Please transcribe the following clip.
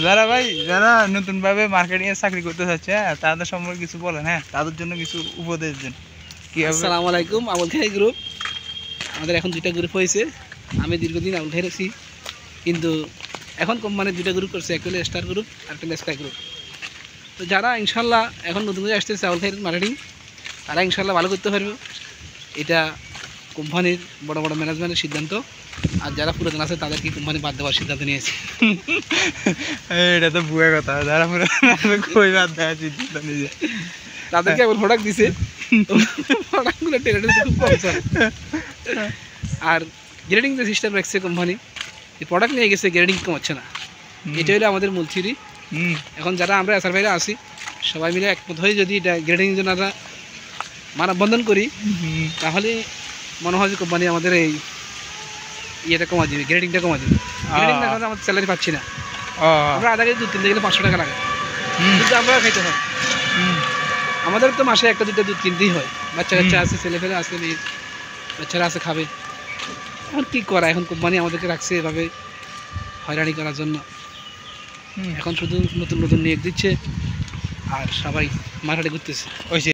যারা ভাই যারা নতুন ভাবে মার্কেটিং এর চাকরি করতে চাচ্ছে তাদের সম্পর্কে কিছু বলেন, হ্যাঁ তাদের জন্য কিছু উপদেশ দেন। আসসালামু আলাইকুম। আবুল খাই গ্রুপ, আমাদের এখন 2টা গ্রুপ হয়েছে। আমি দীর্ঘদিন আবুল খাই আছি, কিন্তু এখন কোম্পানি 2টা গ্রুপ করছে, একটা হলো স্টার গ্রুপ আর একটা স্কাই গ্রুপ। তো যারা ইনশাল্লাহ এখন নতুন করে আসতেছে আবুল খাইয়ের মার্কেটিং, তারা ইনশাল্লাহ ভালো করতে পারবে, এটা কোম্পানির বড় বড় ম্যানেজমেন্টের সিদ্ধান্ত। আর যারা পুরাতন আছে তাদেরকে কোম্পানি বাদ দেওয়ার সিদ্ধান্ত নিয়েছে। এটা তো ভুয়া কথা, যারা পুরাতন আছে কই বাদ দেওয়ার সিদ্ধান্ত নিয়েছে, তাদেরকে আবার প্রোডাক্ট দিছে, প্রোডাক্টগুলো টেরাটা খুব কম চলে। আর গ্রেডিং যে সিস্টেম রাখছে কোম্পানি, এই প্রোডাক্ট নিয়ে গেছে, গ্রেডিং কমাচ্ছে না। এটা হলো আমাদের মূল থিওরি। এখন যারা আমরা এসআর বাইরে আসি, সবাই মিলে একমত হয়ে যদি এটা গ্রেডিংয়ের জন্য আমরা মানববন্ধন করি, তাহলে মনে হয় যে কোম্পানি আমাদের এই ইয়েটা কমা দিবে, গ্রেডিংটা কমা দিবে। গ্রেডিং না কারণে আমাদের স্যালারি পাচ্ছি না। আমরা আধা কেজি দুধ কিনতে গেলে 500 টাকা লাগে, কিন্তু আমরা খাইতে হয়। আমাদের তো মাসে 1-2টা দুধ কিনতেই হয়। বাচ্চা কাচ্চা আছে, ছেলেফেলে আছে, মেয়ে বাচ্চারা আছে, খাবে। এখন কী করা, এখন কোম্পানি আমাদেরকে রাখছে এভাবে হয়রানি করার জন্য। এখন শুধু নতুন নতুন নিয়োগ দিচ্ছে আর সবাই মার্কেটে ঘুরতেছে।